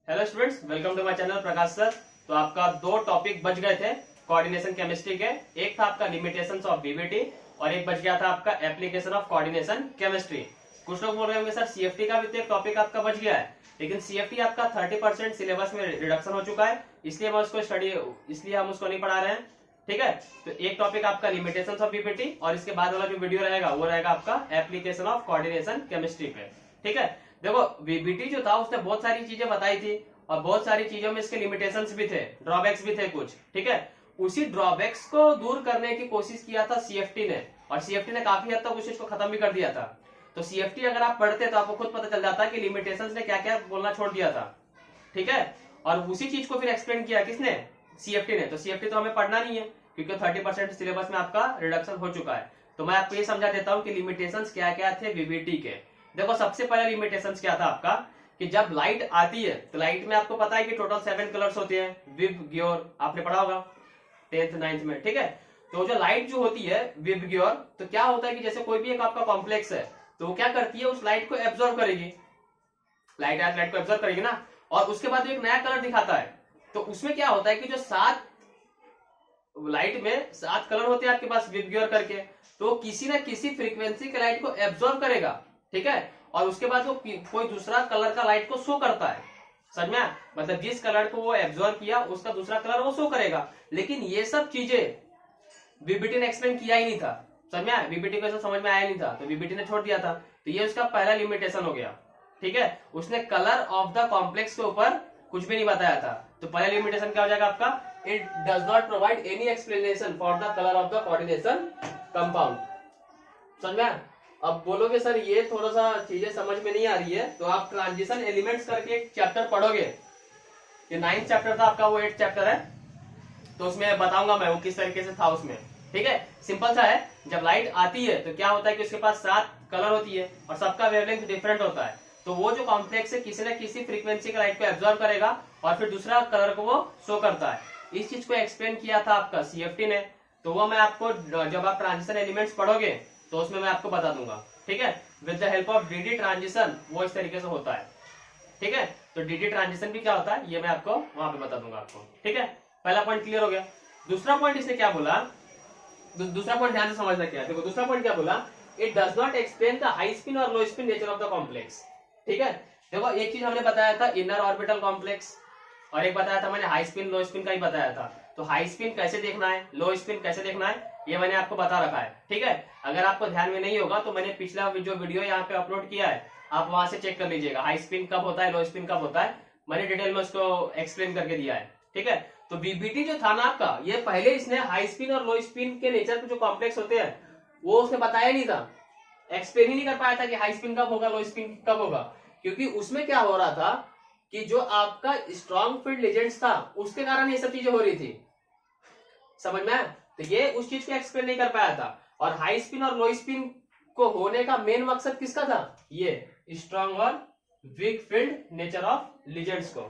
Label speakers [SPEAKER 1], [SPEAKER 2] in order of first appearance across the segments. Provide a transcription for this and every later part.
[SPEAKER 1] Hello students, welcome to my channel Prakash sir. तो आपका दो टॉपिक बच गए थे कोऑर्डिनेशन केमिस्ट्री के। एक था आपका लिमिटेशंस ऑफ बीबीटी और एक बच गया था आपका एप्लीकेशन ऑफ कोऑर्डिनेशन केमिस्ट्री। कुछ लोग बोल रहे होंगे सर सीएफटी का भी तो एक टॉपिक आपका बच गया है, लेकिन सीएफटी आपका 30% सिलेबस में रिडक्शन हो चुका है, इसलिए हम उसको नहीं पढ़ा रहे हैं। ठीक है, तो एक टॉपिक आपका लिमिटेशंस ऑफ बीबीटी और इसके बाद वाला जो वीडियो रहेगा वो रहेगा आपका एप्लीकेशन ऑफ कोऑर्डिनेशन केमिस्ट्री पे। ठीक है, देखो बीबीटी जो था उसने बहुत सारी चीजें बताई थी और बहुत सारी चीजों में इसके लिमिटेशंस भी थे, ड्रॉबैक्स भी थे कुछ। ठीक है, उसी ड्रॉबैक्स को दूर करने की कोशिश किया था सीएफटी ने, और सीएफटी ने काफी हद तक उस चीज को खत्म भी कर दिया था। तो सीएफटी अगर आप पढ़ते तो आपको खुद पता चल जाता कि लिमिटेशंस ने क्या क्या बोलना छोड़ दिया था। ठीक है, और उसी चीज को फिर एक्सप्लेन किया किसने, सीएफटी ने। तो सीएफटी तो हमें पढ़ना नहीं है क्योंकि 30% सिलेबस में आपका रिडक्शन हो चुका है। तो मैं आपको ये समझा देता हूँ कि लिमिटेशंस क्या क्या थे बीबीटी के। देखो सबसे पहला लिमिटेशंस क्या था आपका कि जब लाइट आती है तो लाइट में आपको पता है कि टोटल 7 कलर्स होते हैं, विव ग्योर, आपने पढ़ा होगा 10th 9th में। ठीक है, तो जो लाइट जो होती है विव ग्योर, तो क्या होता है कि जैसे कोई भी एक आपका कॉम्प्लेक्स है तो वो क्या करती है, उस लाइट को एब्जॉर्व करेगी, लाइट को एब्जॉर्व करेगी ना, और उसके बाद एक नया कलर दिखाता है। तो उसमें क्या होता है कि जो 7 लाइट में 7 कलर होते हैं आपके पास विव ग्योर करके, तो किसी ना किसी फ्रीक्वेंसी के लाइट को एब्जॉर्व करेगा। ठीक है, और उसके बाद वो कोई दूसरा कलर का लाइट को शो करता है। समझ में, मतलब जिस कलर को वो एब्जॉर्व किया उसका दूसरा कलर वो शो करेगा। लेकिन ये सब चीजें बीबीटी ने एक्सप्लेन किया ही नहीं था। समझ में, बीबीटी को समझ में आया नहीं था तो बीबीटी ने छोड़ दिया था। तो ये उसका पहला लिमिटेशन हो गया। ठीक है, उसने कलर ऑफ द कॉम्प्लेक्स के ऊपर कुछ भी नहीं बताया था। तो पहला लिमिटेशन क्या हो जाएगा आपका, it does not provide any explanation for the colour of the coordination compound. समझ में। अब बोलोगे सर ये थोड़ा सा चीजें समझ में नहीं आ रही है, तो आप ट्रांजिशन एलिमेंट्स करके एक चैप्टर पढ़ोगे, ये 9th चैप्टर था आपका, वो 8th चैप्टर है, तो उसमें बताऊंगा मैं वो किस तरीके से था उसमें। ठीक है, सिंपल सा है, जब लाइट आती है तो क्या होता है कि उसके पास 7 कलर होती है और सबका वेवलेंथ डिफरेंट होता है। तो वो जो कॉम्प्लेक्स है किसी न किसी फ्रीक्वेंसी का लाइट को एब्जॉर्व करेगा और फिर दूसरा कलर को वो शो करता है। इस चीज को एक्सप्लेन किया था आपका सीएफटी ने। तो वो मैं आपको जब आप ट्रांजिशन एलिमेंट्स पढ़ोगे तो उसमें मैं आपको बता दूंगा। ठीक है, with the help of DD transition वो इस तरीके से होता है। ठीक है, तो डीडी ट्रांजिशन भी क्या होता है ये मैं आपको वहां पे बता दूंगा आपको। ठीक है, पहला पॉइंट क्लियर हो गया। दूसरा पॉइंट इसने क्या बोला, दूसरा पॉइंट ध्यान से समझना क्या है। देखो दूसरा पॉइंट क्या बोला, it does not explain the high spin और low spin nature of the complex. ठीक है, देखो एक चीज हमने बताया था इनर ऑर्बिटल कॉम्प्लेक्स, और एक बताया था मैंने हाई स्पिन लो स्पिन का ही बताया था। तो हाई स्पिन कैसे देखना है, लो स्पिन कैसे देखना है, ये मैंने आपको बता रखा है। ठीक है, अगर आपको ध्यान में नहीं होगा तो मैंने पिछला जो वीडियो यहाँ पे अपलोड किया है आप वहां से चेक कर लीजिएगा, हाई स्पिन कब होता है लो स्पिन कब होता है, मैंने डिटेल में उसको एक्सप्लेन करके दिया है। ठीक है, तो बीबीटी जो था ना आपका, ये पहले इसने हाई स्पिन और लो स्पिन के नेचर के जो कॉम्प्लेक्स होते हैं वो उसने बताया नहीं था, एक्सप्लेन ही नहीं कर पाया था कि हाई स्पिन कब होगा लो स्पिन कब होगा। क्योंकि उसमें क्या हो रहा था कि जो आपका स्ट्रॉन्ग फील्ड लेजेंड्स था उसके कारण ये सब चीजें हो रही थी। समझ में, तो ये उस चीज को एक्सप्लेन नहीं कर पाया था। और हाई स्पिन और लो स्पिन को होने का मेन मकसद किसका था, ये स्ट्रॉन्ग और weak field nature of legends को।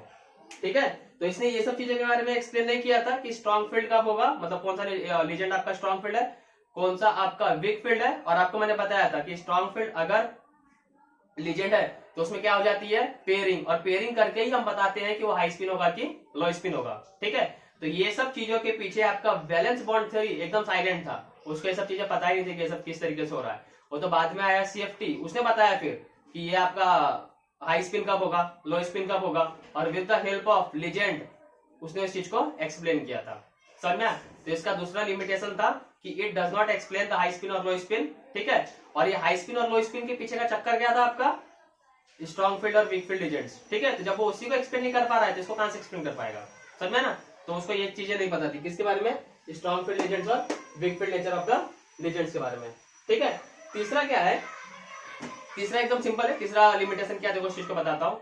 [SPEAKER 1] ठीक है, तो इसने ये सब चीजों के बारे में एक्सप्लेन नहीं किया था कि स्ट्रॉन्ग फील्ड कब होगा, मतलब कौन सा लेजेंड आपका स्ट्रॉन्ग फील्ड है, कौन सा आपका वीक फील्ड है। और आपको मैंने बताया था कि स्ट्रॉन्ग फील्ड अगर लीजेंड है तो उसमें क्या हो जाती है पेयरिंग, और पेयरिंग करके ही हम बताते हैं कि वो हाई स्पिन होगा कि लो स्पिन होगा। ठीक है, तो ये सब चीजों के पीछे आपका वैलेंस बॉन्ड थ्योरी एकदम साइलेंट था, उसको ये सब चीजें पता ही नहीं थी कि ये सब किस तरीके से हो रहा है। वो तो बाद में आया सीएफटी, उसने बताया फिर कि ये आपका हाई स्पिन कब होगा लो स्पिन कब होगा, और with the help of legend उसने इस चीज को एक्सप्लेन किया था। समझ में, तो इसका दूसरा लिमिटेशन था कि it does not explain the high spin और लो स्पिन। ठीक है, और ये हाई स्पिन और लो स्पिन के पीछे का चक्कर क्या था आपका, स्ट्रॉन्ग फील्ड और वीक फील्ड लेजेंड्स। ठीक है, तो जब वो उसी को एक्सप्लेन नहीं कर पा रहा है तो इसको कहां से एक्सप्लेन कर पाएगा। समझ में ना, तो उसको ये चीजें नहीं पता थी किसके बारे में, स्ट्रॉन्ग फील्ड लेजेंड्स और weak field nature of the legends के बारे में। ठीक है, तीसरा क्या है, तीसरा एकदम सिंपल है। तीसरा लिमिटेशन क्या, देखो इस चीज को बताता हूँ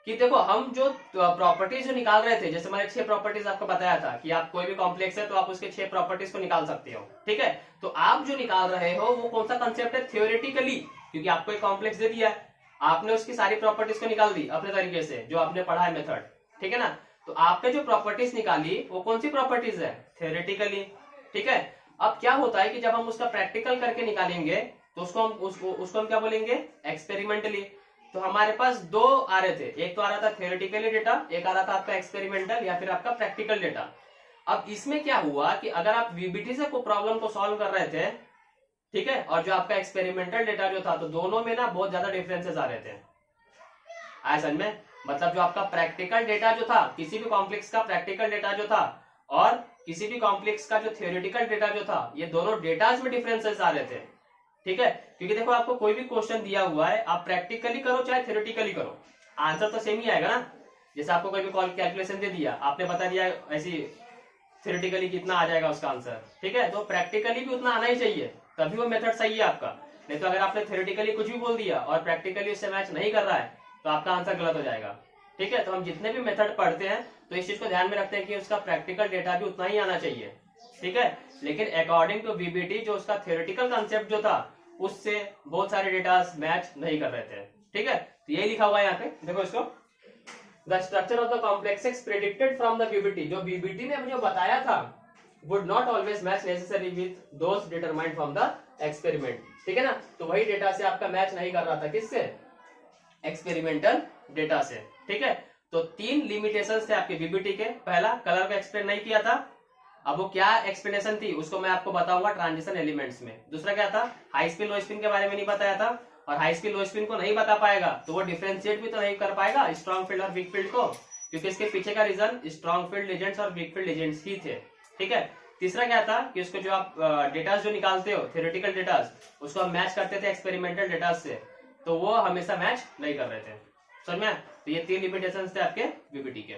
[SPEAKER 1] कि देखो हम जो प्रॉपर्टीज जो निकाल रहे थे, जैसे मैंने 6 प्रॉपर्टीज आपको बताया था कि आप कोई भी कॉम्प्लेक्स है तो आप उसके 6 प्रॉपर्टीज को निकाल सकते हो। ठीक है, तो आप जो निकाल रहे हो वो कौन सा कंसेप्ट है, थ्योरेटिकली, क्योंकि आपको एक कॉम्प्लेक्स दे दिया है, आपने उसकी सारी प्रॉपर्टीज को निकाल दी अपने तरीके से जो आपने पढ़ा है मेथड। ठीक है ना, तो आपने जो प्रॉपर्टीज निकाली वो कौन सी प्रॉपर्टीज है, थ्योरेटिकली। ठीक है, अब क्या होता है कि जब हम उसका प्रैक्टिकल करके निकालेंगे तो उसको हम क्या बोलेंगे, एक्सपेरिमेंटली। तो हमारे पास दो आ रहे थे, एक तो आ रहा था थियोरेटिकली डेटा, एक आ रहा था आपका एक्सपेरिमेंटल या फिर आपका प्रैक्टिकल डेटा। अब इसमें क्या हुआ कि अगर आप वीबीटी से कोई प्रॉब्लम को सॉल्व कर रहे थे, ठीक है, और जो आपका एक्सपेरिमेंटल डेटा जो था, तो दोनों में ना बहुत ज्यादा डिफरेंसेस आ रहे थे। आया समझ में? मतलब जो आपका प्रैक्टिकल डेटा जो था, किसी भी कॉम्प्लेक्स का प्रैक्टिकल डेटा जो था और किसी भी कॉम्प्लेक्स का जो थियोरेटिकल डेटा जो था, ये दोनों डेटाज में डिफरेंसेस आ रहे थे। ठीक है, क्योंकि देखो आपको कोई भी क्वेश्चन दिया हुआ है, आप प्रैक्टिकली करो चाहे थियोरेटिकली करो, आंसर तो सेम ही आएगा ना। जैसे आपको कोई भी कैलकुलेशन दे दिया, आपने बता दिया ऐसी थियोरेटिकली कितना आ जाएगा उसका आंसर, ठीक है, तो प्रैक्टिकली भी उतना आना ही चाहिए, तभी वो मेथड सही है आपका। नहीं तो अगर आपने थियोरेटिकली कुछ भी बोल दिया और प्रैक्टिकली उससे मैच नहीं कर रहा है, तो आपका आंसर गलत हो जाएगा। ठीक है, तो हम जितने भी मेथड पढ़ते हैं तो इस चीज को ध्यान में रखते हैं कि उसका प्रैक्टिकल डेटा भी उतना ही आना चाहिए। ठीक है, लेकिन अकॉर्डिंग टू बीबीटी जो उसका थियोरेटिकल कंसेप्ट जो था, उससे बहुत सारे डेटा मैच नहीं कर रहे थे। ठीक है, तो यही लिखा हुआ है यहाँ पे, देखो इसको, the structure of the complex predicted from the BBT, जो बीबीटी ने मुझे बताया था, would not always match necessary with those determined from the experiment. ठीक है ना, तो वही डेटा से आपका मैच नहीं कर रहा था, किससे? एक्सपेरिमेंटल डेटा से। ठीक है, तो 3 लिमिटेशंस थे आपके बीबीटी के। पहला, कलर को एक्सप्लेन नहीं किया था, अब वो क्या एक्सप्लेनेशन थी उसको मैं आपको बताऊंगा ट्रांजिशन एलिमेंट्स में। दूसरा क्या था, हाई स्पिन लो स्पिन के बारे में नहीं बताया था, और हाई स्पिन लो स्पिन को नहीं बता पाएगा तो वो डिफरेंशिएट भी तो नहीं कर पाएगा स्ट्रॉन्ग फील्ड और वीक फील्ड को, क्योंकि इसके पीछे का रीजन स्ट्रॉन्ग फील्ड एजेंट्स और वीक फील्ड एजेंट्स ही थे। ठीक है, तीसरा क्या था कि उसको जो आप डेटास जो निकालते हो थियोरेटिकल डेटास, उसको हम मैच करते थे एक्सपेरिमेंटल डेटास से, तो वो हमेशा मैच नहीं कर रहे थे। समझ में? तो ये 3 लिमिटेशंस थे आपके बीबीटी के।